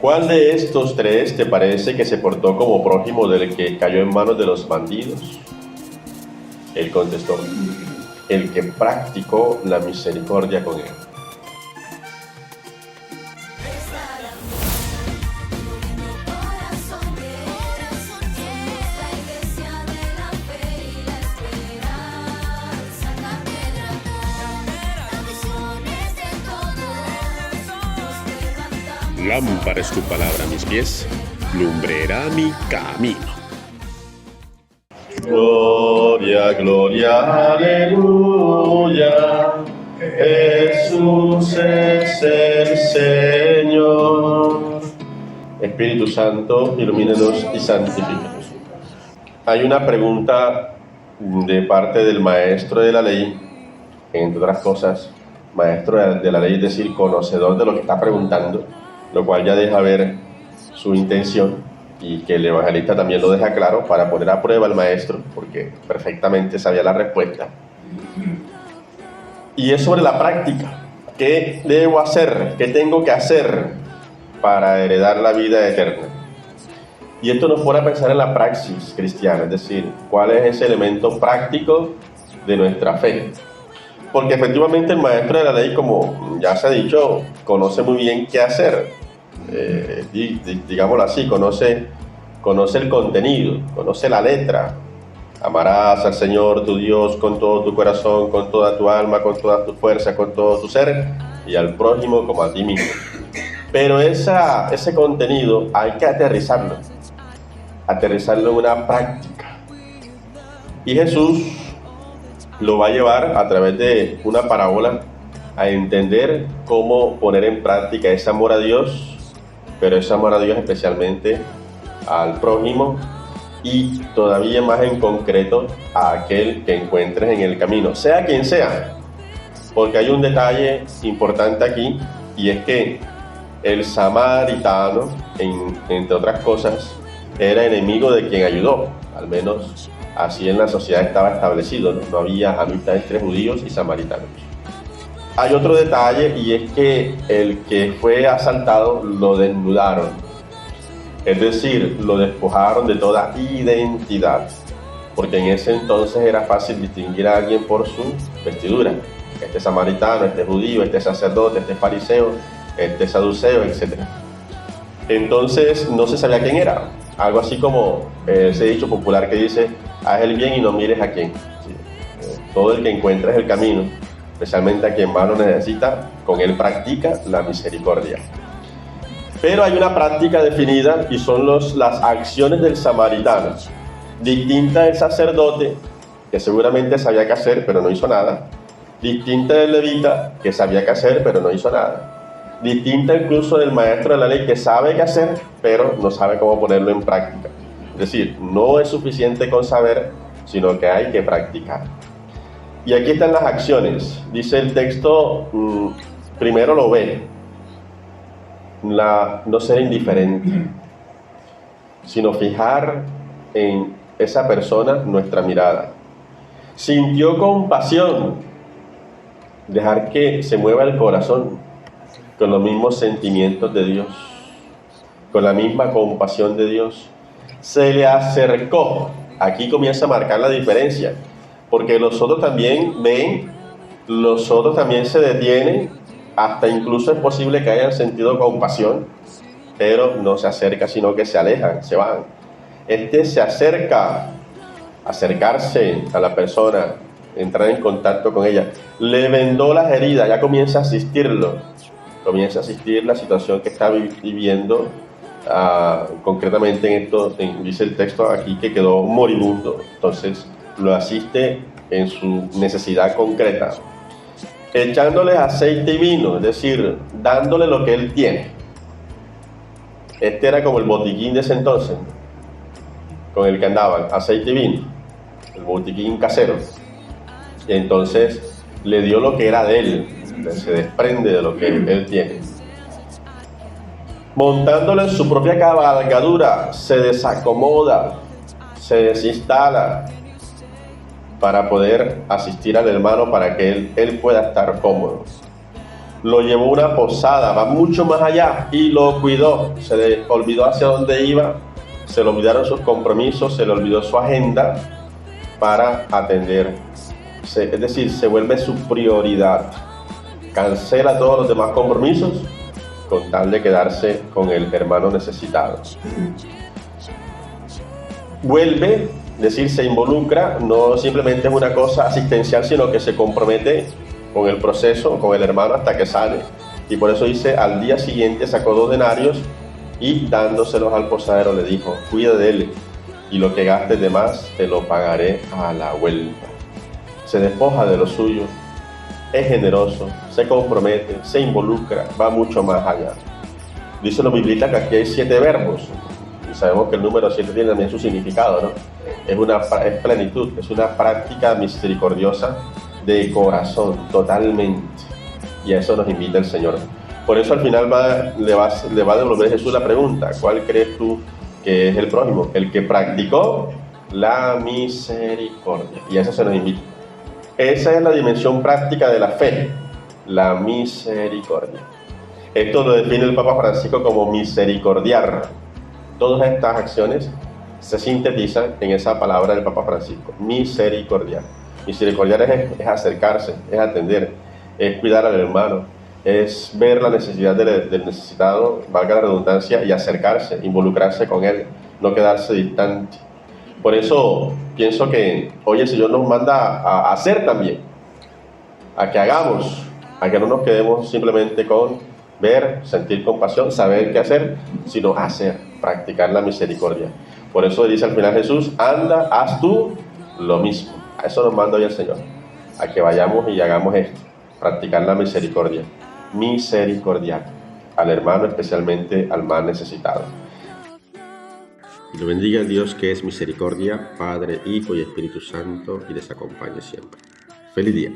¿Cuál de estos tres te parece que se portó como prójimo del que cayó en manos de los bandidos? Él contestó: el que practicó la misericordia con él. Lámpara es tu palabra a mis pies, lumbrera mi camino. Gloria, gloria, aleluya. Jesús es el Señor. Espíritu Santo, ilumínanos y santifícanos. Hay una pregunta de parte del maestro de la ley, entre otras cosas, maestro de la ley, es decir, conocedor de lo que está preguntando, lo cual ya deja ver su intención y que el evangelista también lo deja claro para poner a prueba al maestro, porque perfectamente sabía la respuesta. Y es sobre la práctica. ¿Qué debo hacer? ¿Qué tengo que hacer para heredar la vida eterna? Y esto nos pone a pensar en la praxis cristiana, es decir, cuál es ese elemento práctico de nuestra fe. Porque efectivamente el maestro de la ley, como ya se ha dicho, conoce muy bien qué hacer. Digámoslo así, conoce el contenido, conoce la letra. Amarás al Señor tu Dios con todo tu corazón, con toda tu alma, con toda tu fuerza, con todo tu ser, y al prójimo como a ti mismo. Pero ese contenido hay que aterrizarlo en una práctica. Y Jesús lo va a llevar a través de una parábola a entender cómo poner en práctica ese amor a Dios, pero ese amor a Dios especialmente al prójimo y todavía más en concreto a aquel que encuentres en el camino, sea quien sea. Porque hay un detalle importante aquí, y es que el samaritano, entre otras cosas, era enemigo de quien ayudó, al menos así en la sociedad estaba establecido, ¿no? No había amistad entre judíos y samaritanos. Hay otro detalle, y es que el que fue asaltado lo desnudaron, es decir, lo despojaron de toda identidad, porque en ese entonces era fácil distinguir a alguien por su vestidura. Este samaritano, este judío, este sacerdote, este fariseo, este saduceo, etc. Entonces no se sabía quién era. Algo así como ese dicho popular que dice: haz el bien y no mires a quién. Todo el que encuentra es el camino, especialmente a quien más lo necesita, con él practica la misericordia. Pero hay una práctica definida, y son las acciones del samaritano, distinta del sacerdote, que seguramente sabía qué hacer pero no hizo nada, distinta del levita, que sabía qué hacer pero no hizo nada, distinta incluso del maestro de la ley, que sabe qué hacer pero no sabe cómo ponerlo en práctica. Es decir, no es suficiente con saber, sino que hay que practicar. Y aquí están las acciones. Dice el texto, primero lo ve, no ser indiferente, sino fijar en esa persona nuestra mirada. Sintió compasión, dejar que se mueva el corazón con los mismos sentimientos de Dios, con la misma compasión de Dios. Se le acercó. Aquí comienza a marcar la diferencia, porque los otros también ven, los otros también se detienen, hasta incluso es posible que hayan sentido compasión, pero no se acerca, sino que se alejan, se van. Este se acerca, acercarse a la persona, entrar en contacto con ella, le vendó las heridas, ya comienza a asistirlo, comienza a asistir la situación que está viviendo. Concretamente en esto, dice el texto aquí que quedó moribundo, entonces lo asiste en su necesidad concreta, echándoles aceite y vino, es decir, dándole lo que él tiene. Este era como el botiquín de ese entonces, con el que andaban, aceite y vino, el botiquín casero. Y entonces le dio lo que era de él, se desprende de lo que él tiene. Montándole en su propia cabalgadura, se desacomoda, se desinstala para poder asistir al hermano, para que él pueda estar cómodo. lo llevó a una posada, va mucho más allá y lo cuidó. Se le olvidó hacia dónde iba, se le olvidaron sus compromisos, se le olvidó su agenda para atender. Es decir, se vuelve su prioridad. Cancela todos los demás compromisos con tal de quedarse con el hermano necesitado. Vuelve, es decir, se involucra, no simplemente es una cosa asistencial, sino que se compromete con el proceso, con el hermano hasta que sale. Y por eso dice, al día siguiente sacó 2 denarios y dándoselos al posadero le dijo, cuida de él y lo que gastes de más te lo pagaré a la vuelta. Se despoja de lo suyo, es generoso, se compromete, se involucra, va mucho más allá. Dicen los biblitas que aquí hay 7 verbos. Y sabemos que el número 7 tiene también su significado, ¿no? Es plenitud, es una práctica misericordiosa de corazón, totalmente. Y a eso nos invita el Señor. Por eso al final le va a devolver Jesús la pregunta, ¿cuál crees tú que es el prójimo? El que practicó la misericordia. Y a eso se nos invita. Esa es la dimensión práctica de la fe, la misericordia. Esto lo define el Papa Francisco como misericordiar. Todas estas acciones se sintetizan en esa palabra del Papa Francisco, misericordiar. Misericordiar es acercarse, es atender, es cuidar al hermano, es ver la necesidad del necesitado, valga la redundancia, y acercarse, involucrarse con él, no quedarse distante. Por eso pienso que hoy el Señor nos manda a hacer también, a que hagamos, a que no nos quedemos simplemente con ver, sentir compasión, saber qué hacer, sino hacer, practicar la misericordia. Por eso dice al final Jesús, anda, haz tú lo mismo. A eso nos manda hoy el Señor, a que vayamos y hagamos esto, practicar la misericordia, misericordiar al hermano, especialmente al más necesitado. Y lo bendiga Dios que es misericordia, Padre, Hijo y Espíritu Santo, y les acompañe siempre. ¡Feliz día!